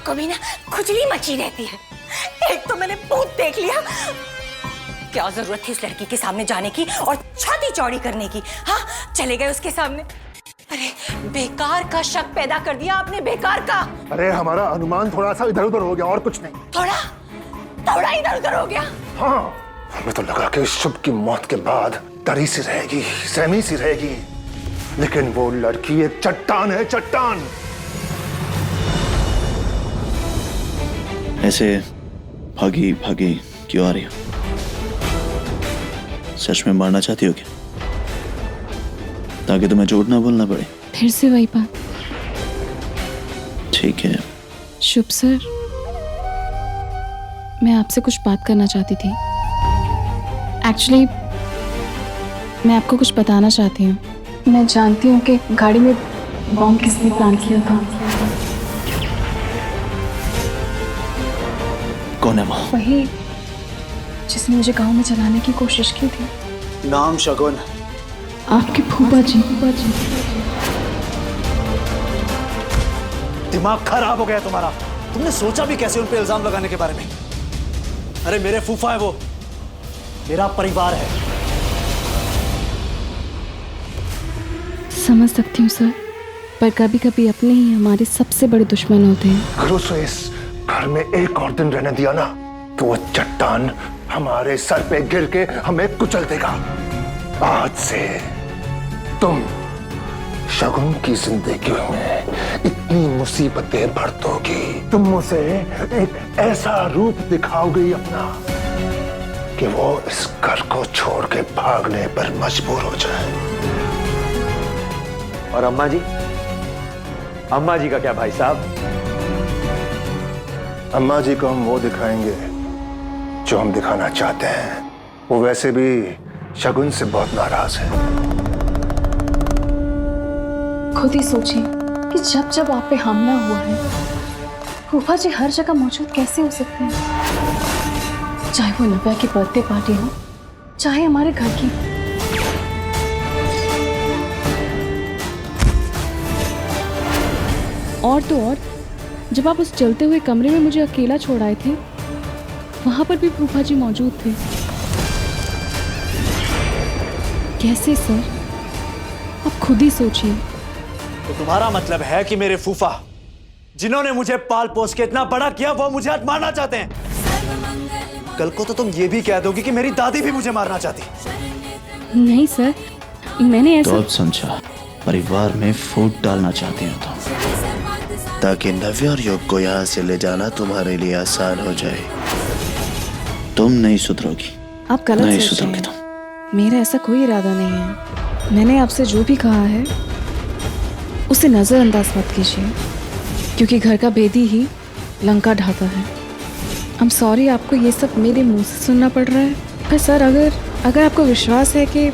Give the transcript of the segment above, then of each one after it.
आपको भी ना खुजली मची रहती है। एक तो मैंने भूत देख लिया, क्या जरूरत थी उस लड़की के सामने जाने की और छाती चौड़ी करने की। हाँ, चले गए उसके सामने। अरे बेकार का शक पैदा कर दिया आपने, बेकार का। अरे हमारा अनुमान थोड़ा सा इधर उधर हो गया और कुछ नहीं। थोड़ा इधर उधर हो गया। हाँ, हमें तो लगा कि शुभ की मौत के बाद डरी सी रहेगी, सहमी सी रहेगी, लेकिन वो लड़की एक चट्टान है, चट्टान। ऐसे भागी भागी क्यों आ रही हो? सच में मारना चाहती हो क्या, ताकि तुम्हें झूठ ना बोलना पड़े? फिर से वही बात। ठीक है। शुभ सर, मैं आपसे कुछ बात करना चाहती थी। एक्चुअली मैं आपको कुछ बताना चाहती हूँ। मैं जानती हूँ कि गाड़ी में बॉम्ब किसने प्लान किया था। कौन है वो? वही जिसने मुझे गांव में जलाने की कोशिश की थी। नाम शगुन। आपके फूफा जी। दिमाग खराब हो गया तुम्हारा। तुमने सोचा भी कैसे उन पे इल्जाम लगाने के बारे में? अरे मेरे फूफा है वो, मेरा परिवार है। समझ सकती हूँ सर, पर कभी कभी अपने ही हमारे सबसे बड़े दुश्मन होते हैं। अगर उसे इस घर में एक और दिन रहने दिया ना, तो वो चट्टान हमारे सर पे गिर के हमें कुचल देगा। आज से तुम शगुन की जिंदगी में इतनी मुसीबतें भर दोगी, तुम उसे एक ऐसा रूप दिखाओगी अपना कि वो इस घर को छोड़ के भागने पर मजबूर हो जाए। और अम्मा जी? अम्मा जी का क्या भाई साहब? अम्मा जी को हम वो दिखाएंगे जो हम दिखाना चाहते हैं। वो वैसे भी शगुन से बहुत नाराज है। खुद ही सोचिए कि जब जब आप पे हमला हुआ है, फूफा जी हर जगह मौजूद कैसे हो सकते हैं? चाहे वो नव्या की बर्थडे पार्टी हो, चाहे हमारे घर की। और तो और, जब आप उस जलते हुए कमरे में मुझे अकेला छोड़ आए थे, वहां पर भी फूफा जी मौजूद थे। कैसे सर? आप खुद ही सोचिए। तो तुम्हारा मतलब है कि मेरे फूफा, जिन्होंने मुझे पाल पोस के इतना बड़ा किया, वो मुझे आज मारना चाहते हैं? कल को तो तुम ये भी कह दोगी कि मेरी दादी भी मुझे मारना चाहती। नहीं सर, मैंने ऐसा। तो अब समझा, परिवार में फूट डालना चाहती हो तुम, ताकि नव्या और योग को यहाँ से ले जाना तुम्हारे लिए आसान हो जाए। तुम नहीं सुधरोगी। आप गलत नहीं सोच रहे सुधरोगे हैं। तुम। मेरा ऐसा कोई इरादा नहीं है। मैंने आपसे जो भी कहा है उसे नजरअंदाज मत कीजिए, क्योंकि घर का भेदी ही लंका ढाता है। I'm सॉरी, आपको ये सब मेरे मुंह से सुनना पड़ रहा है। पर सर, अगर आपको विश्वास है कि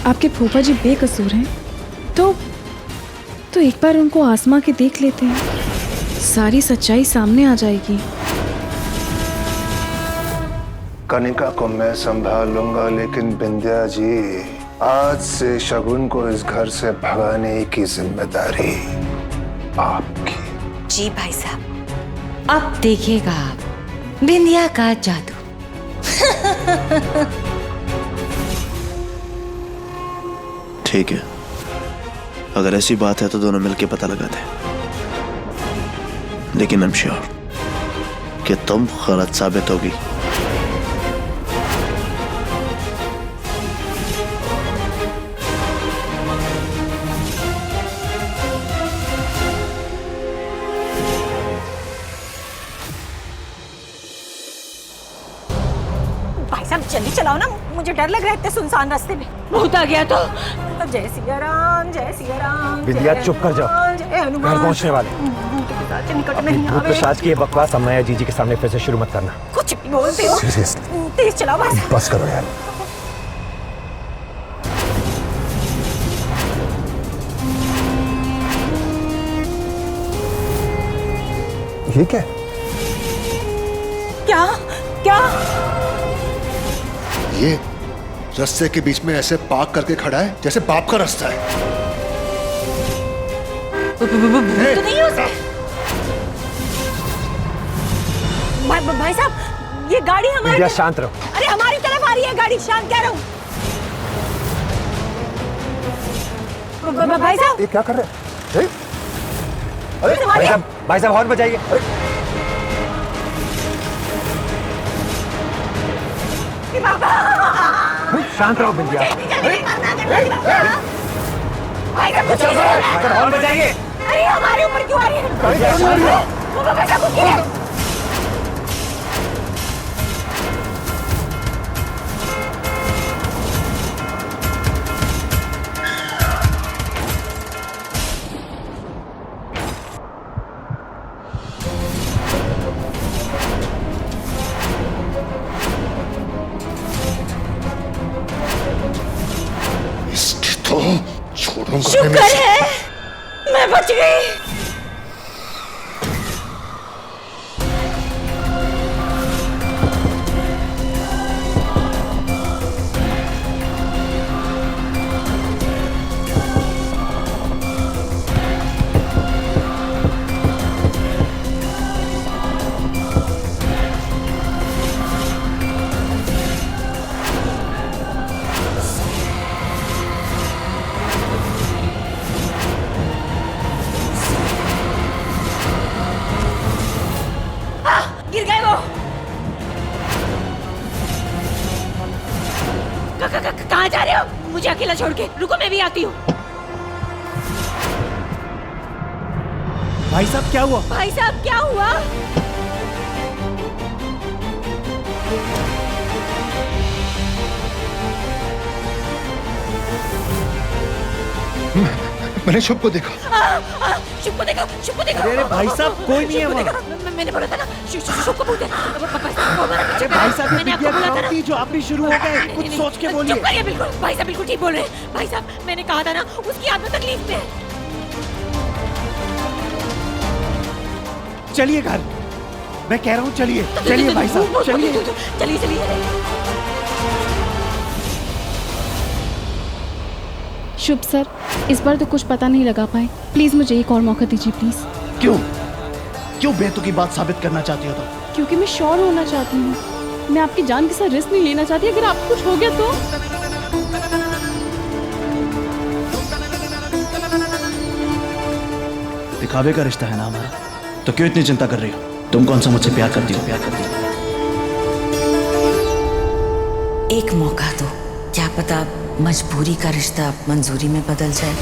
आपके फूफा जी बेकसूर हैं, तो एक बार उनको आजमा के देख लेते हैं। सारी सच्चाई सामने आ जाएगी। कनिका को मैं संभाल लूंगा, लेकिन बिंदिया जी, आज से शगुन को इस घर से भगाने की जिम्मेदारी आपकी। जी भाई साहब, अब देखिएगा आप बिंदिया का जादू। ठीक है, अगर ऐसी बात है तो दोनों मिलके पता लगाते हैं, लेकिन आई एम श्योर कि तुम गलत साबित होगी। भाई साहब जल्दी चलाओ ना, मुझे डर लग रहा है इतने सुनसान रास्ते में। भूत आ गया तो जय सिया राम, जय सिया राम। विद्या, चुप कर जाओ, घर पहुंचने वाले। निकट नहीं आवे। प्रसाद की ये बकवास अम्मा या जीजी के सामने फिर से शुरू मत करना। कुछ भी बोलते हो। Seriously? तेज चलाओ बस। बस करो यार। ये क्या? क्या क्या? ये रास्ते के बीच में ऐसे पार्क करके खड़ा है जैसे बाप का रास्ता है। तो नहीं हो सकता। भाई साहब, ये गाड़ी हमारी विद्या, शांत रहो। अरे हमारी तरफ आ रही है गाड़ी, शांत कह रहा हूँ। भाई साहब, ये क्या कर रहे हैं? अरे भाई साहब हॉर्न बजाइए। शांत रहो विद्या। हॉर्न बजाइए। अरे हमारे ऊपर क्यों आ रही है? भाई साहब को गिरे। इसकी तो छोड़ूंगा शुक्र है मैं बच गई। गिर गए वो। कहाँ जा रहे हो? मुझे अकेला छोड़ के। रुको मैं भी आती हूँ। भाई साहब क्या हुआ? भाई साहब क्या हुआ? मैंने शुभ को देखा। शुभ को देखा, शुभ को देखा। अरे भाई साहब, कोई नहीं है वहाँ। मैंने बोला था ना, शुभ को बोलते। अरे भाई साहब, मैंने आपको बोला था ना। जो आप भी शुरू हो गए, कुछ सोच के बोलिए। चुप करिए, बिल्कुल भाई साहब बिल्कुल ठीक बोल रहे हैं। भाई साहब मैंने कहा था ना, उसकी आत्मा तकलीफ में है। चलिए घर, मैं कह रहा हूँ चलिए। चलिए भाई साहब, चलिए। चलिए चलिए। शुभ सर, इस बार तो कुछ पता नहीं लगा पाए, प्लीज मुझे एक और मौका दीजिए प्लीज। क्यों क्यों बेतु की बात साबित करना चाहती हो तुम? क्योंकि मैं श्योर होना चाहती हूँ। मैं आपकी जान के साथ रिस्क नहीं लेना चाहती। अगर आपको कुछ हो गया तो दिखावे का रिश्ता है ना हमारा, तो क्यों इतनी चिंता कर रही हो? तुम कौन सा मुझसे प्यार करती हो? प्यार करती हो? एक मौका दो, क्या पता मजबूरी का रिश्ता मंजूरी में बदल जाए।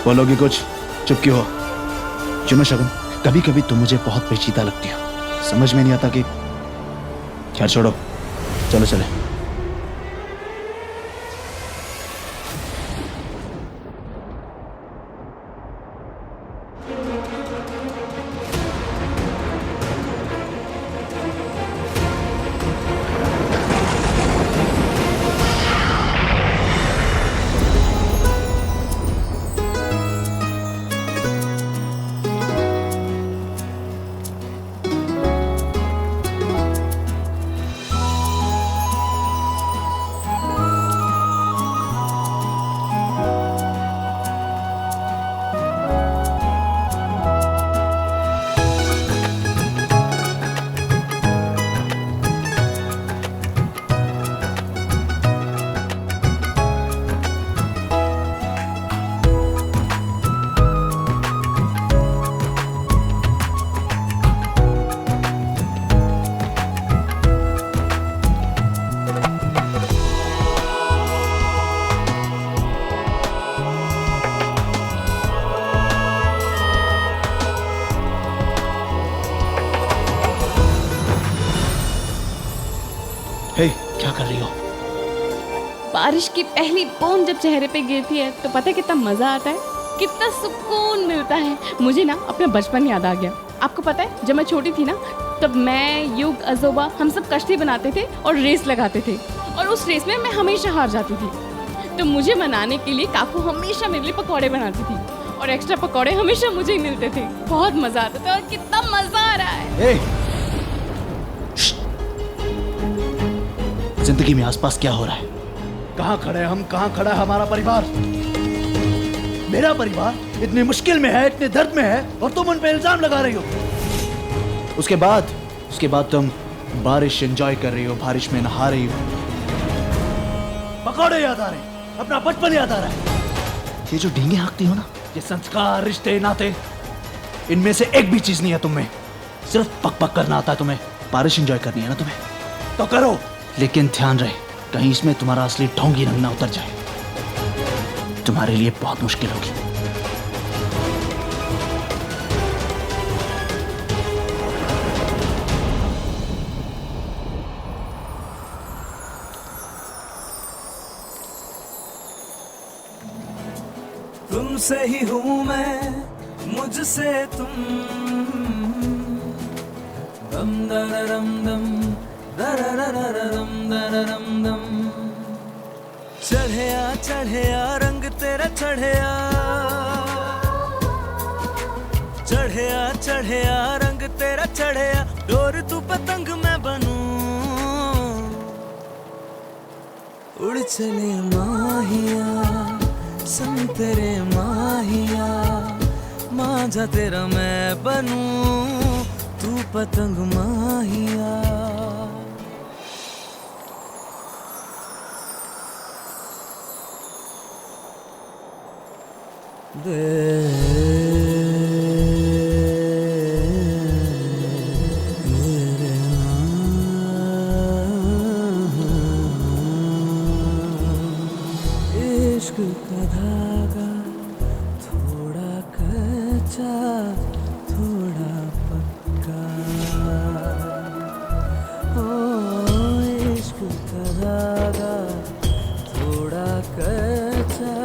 बोलोगी कुछ? चुप क्यों हो? सुनो शगुन, कभी कभी तुम मुझे बहुत पेचीदा लगती हो। समझ में नहीं आता कि क्या। छोड़ो, चलो चले। हे, क्या कर रही हो? बारिश की पहली बूंद जब चेहरे पे गिरती है तो पता है कितना मजा आता है, कितना सुकून मिलता है। मुझे ना अपना बचपन याद आ गया। आपको पता है, जब मैं छोटी थी ना, तब मैं, युग, अजोबा, हम सब कश्ती बनाते थे और रेस लगाते थे, और उस रेस में मैं हमेशा हार जाती थी। तो मुझे मनाने के लिए काकू हमेशा मेरे लिए पकौड़े बनाती थी, और एक्स्ट्रा पकौड़े हमेशा मुझे ही मिलते थे। बहुत मजा आता था, और कितना मजा आ रहा है। जिंदगी में आसपास क्या हो रहा है? कहाँ खड़े हैं हम? कहाँ खड़ा है हमारा परिवार? मेरा परिवार इतनी मुश्किल में है, इतने दर्द में है, और तुम उन पे इल्जाम लगा रही हो। उसके बाद तुम बारिश एंजॉय कर रही हो, बारिश में नहा रही हो, पकौड़े याद आ रहे हैं, अपना बचपन याद आ रहा है। ये जो ढींगे हाँकती हो ना, ये संस्कार, रिश्ते, नाते, इनमें से एक भी चीज नहीं है तुम में। सिर्फ पक पक करना आता है तुम्हें। बारिश एंजॉय करनी है ना तुम्हें, तो करो, लेकिन ध्यान रहे कहीं इसमें तुम्हारा असली ढोंगी रंग ना उतर जाए। तुम्हारे लिए बहुत मुश्किल होगी। तुमसे ही हूँ मैं, मुझसे तुम, दम दररम दम दररररम दररम दम। चढ़िया रंग तेरा चढ़िया, चढ़िया रंग तेरा चढ़िया, डोर तू पतंग मैं बनूं, उड़ चले माहिया संग तेरे माहिया, मांझा तेरा मैं बनूं, तू पतंग माहिया। इश्क का धागा थोड़ा कच्चा थोड़ा पक्का, ओ इश्क का धागा थोड़ा कच्चा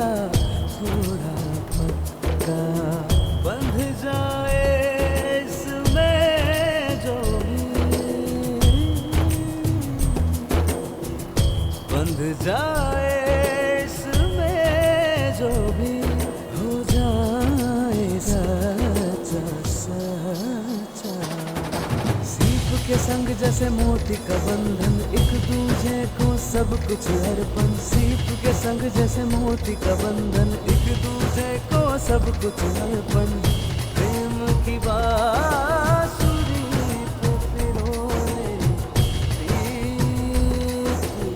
थोड़ा पक्का, बंध जाए इसमें जो भी, बंध जाए इसमें जो भी, हो जाए सच्चा सच्चा। सीप के संग जैसे मोती का बंधन, एक दूजे को सब कुछ अर्पण। सीप के संग जैसे मोती का बंधन, एक दूजे को सब कुछ अर्पण। प्रेम की बांसुरी पे पिरोए प्रीत की।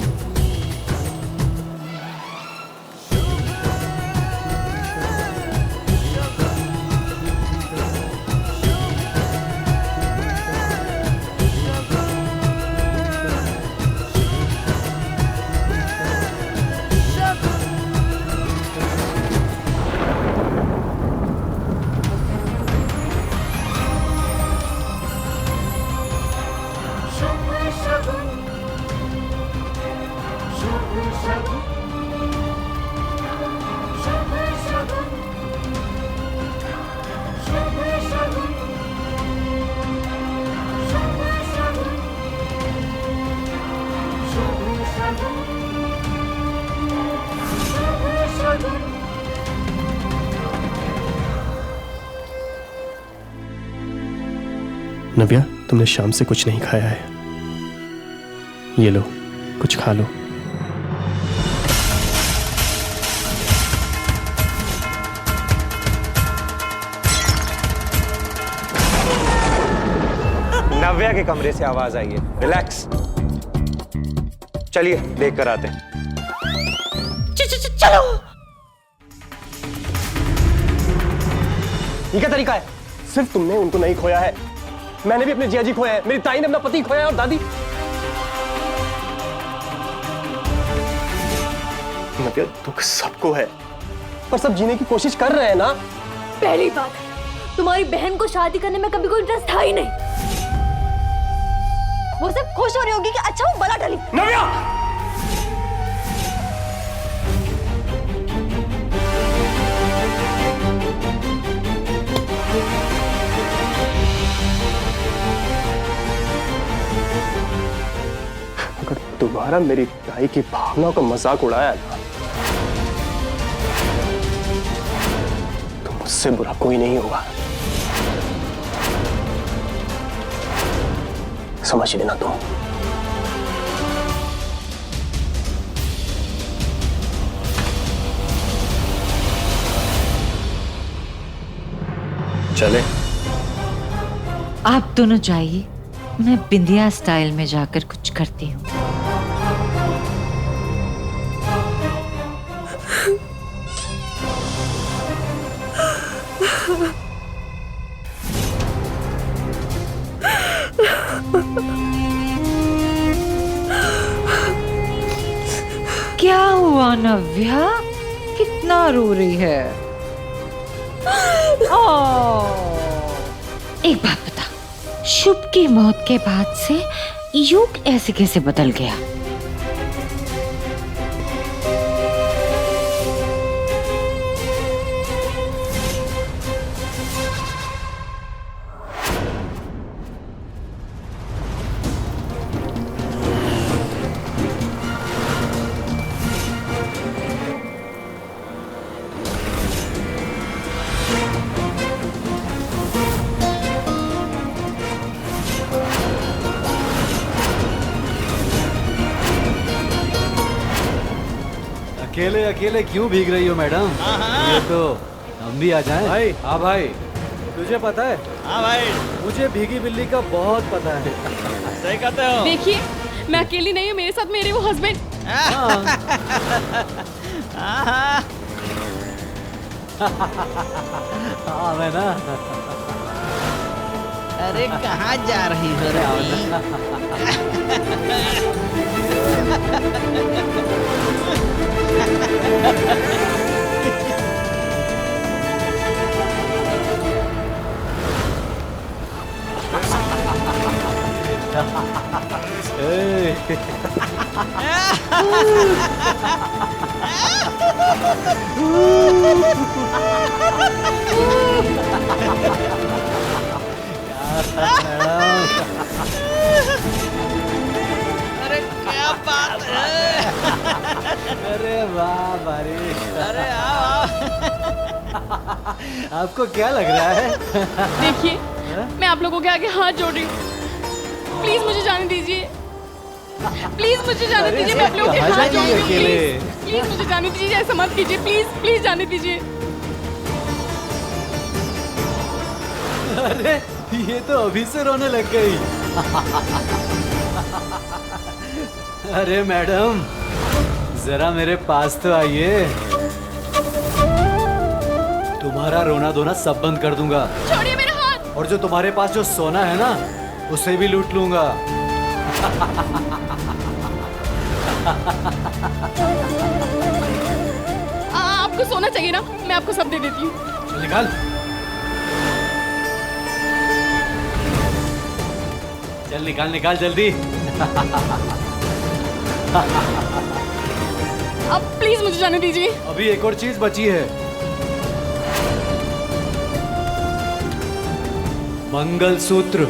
नव्या, तुमने शाम से कुछ नहीं खाया है, ये लो कुछ खा लो। नव्या के कमरे से आवाज आई है। रिलैक्स, चलिए देख कर आते हैं। चलो। ये क्या तरीका है? सिर्फ तुमने उनको नहीं खोया है, मैंने भी अपने जिया जी खोया है, मेरी ताई ने अपना पति खोया है, और दादी। नव्या, दुख सबको है, पर सब जीने की कोशिश कर रहे हैं ना। पहली बात, तुम्हारी बहन को शादी करने में कभी कोई इंटरेस्ट था ही नहीं। वो सब खुश हो रही होगी कि अच्छा वो बला टली। नव्या, अगर दोबारा मेरी ताई की भावनाओं का मजाक उड़ाया ना, तो मुझसे बुरा कोई नहीं होगा, समझ लेना तुम। चले। आप दोनों जाइए, मैं बिंदिया स्टाइल में जाकर कुछ करती हूँ। क्या हुआ नव्या, कितना रो रही है? एक बात बता, शुभ की मौत के बाद से युग ऐसे कैसे बदल गया? अकेले अकेले क्यों भीग रही हो मैडम? ये तो हम भी आ जाएं। भाई, हाँ भाई, तुझे पता है? हाँ भाई, मुझे भीगी बिल्ली का बहुत पता है। सही कहते हो। देखिए, मैं अकेली नहीं हूँ, मेरे साथ मेरे वो हस्बैंड। हाँ मैं ना। अरे कहाँ जा रही हो रानी? अरे क्या बात है? अरे वाह बारिश। अरे आओ। आपको क्या लग रहा है? देखिए, मैं आप लोगों के आगे हाथ जोड़ रही हूँ, प्लीज मुझे जाने दीजिए, प्लीज मुझे जाने दीजिए, मैं आप लोगों के हाथ जोड़ रही हूँ, प्लीज मुझे जाने दीजिए, ऐसा मत कीजिए, प्लीज प्लीज जाने दीजिए। अरे ये तो अभी से रोने लग गई। अरे मैडम, जरा मेरे पास तो आइए, तुम्हारा रोना धोना सब बंद कर दूंगा। छोड़िए मेरा हाथ। और जो तुम्हारे पास जो सोना है ना, उसे भी लूट लूंगा। आपको सोना चाहिए ना, मैं आपको सब दे देती हूँ। चल निकाल। चल निकाल निकाल जल्दी। अब प्लीज मुझे जाने दीजिए। अभी एक और चीज बची है, मंगलसूत्र।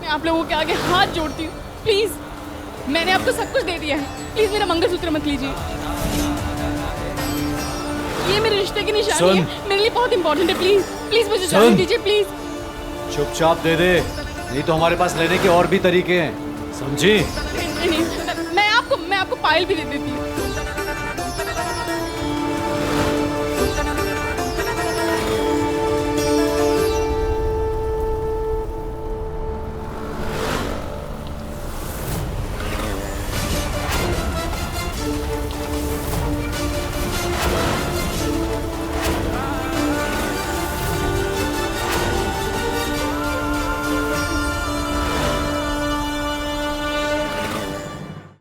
आप लोगों के आगे हाथ जोड़ती हूँ, प्लीज, मैंने आपको सब कुछ दे दिया है, प्लीज मेरा मंगलसूत्र मत लीजिए। ये मेरे रिश्ते की निशानी है, मेरे लिए बहुत इंपॉर्टेंट है, प्लीज प्लीज मुझे जाने दीजिए, प्लीज। चुपचाप दे दे, नहीं तो हमारे पास लेने के और भी तरीके हैं, समझी? नहीं, मैं आपको पायल भी दे देती हूँ।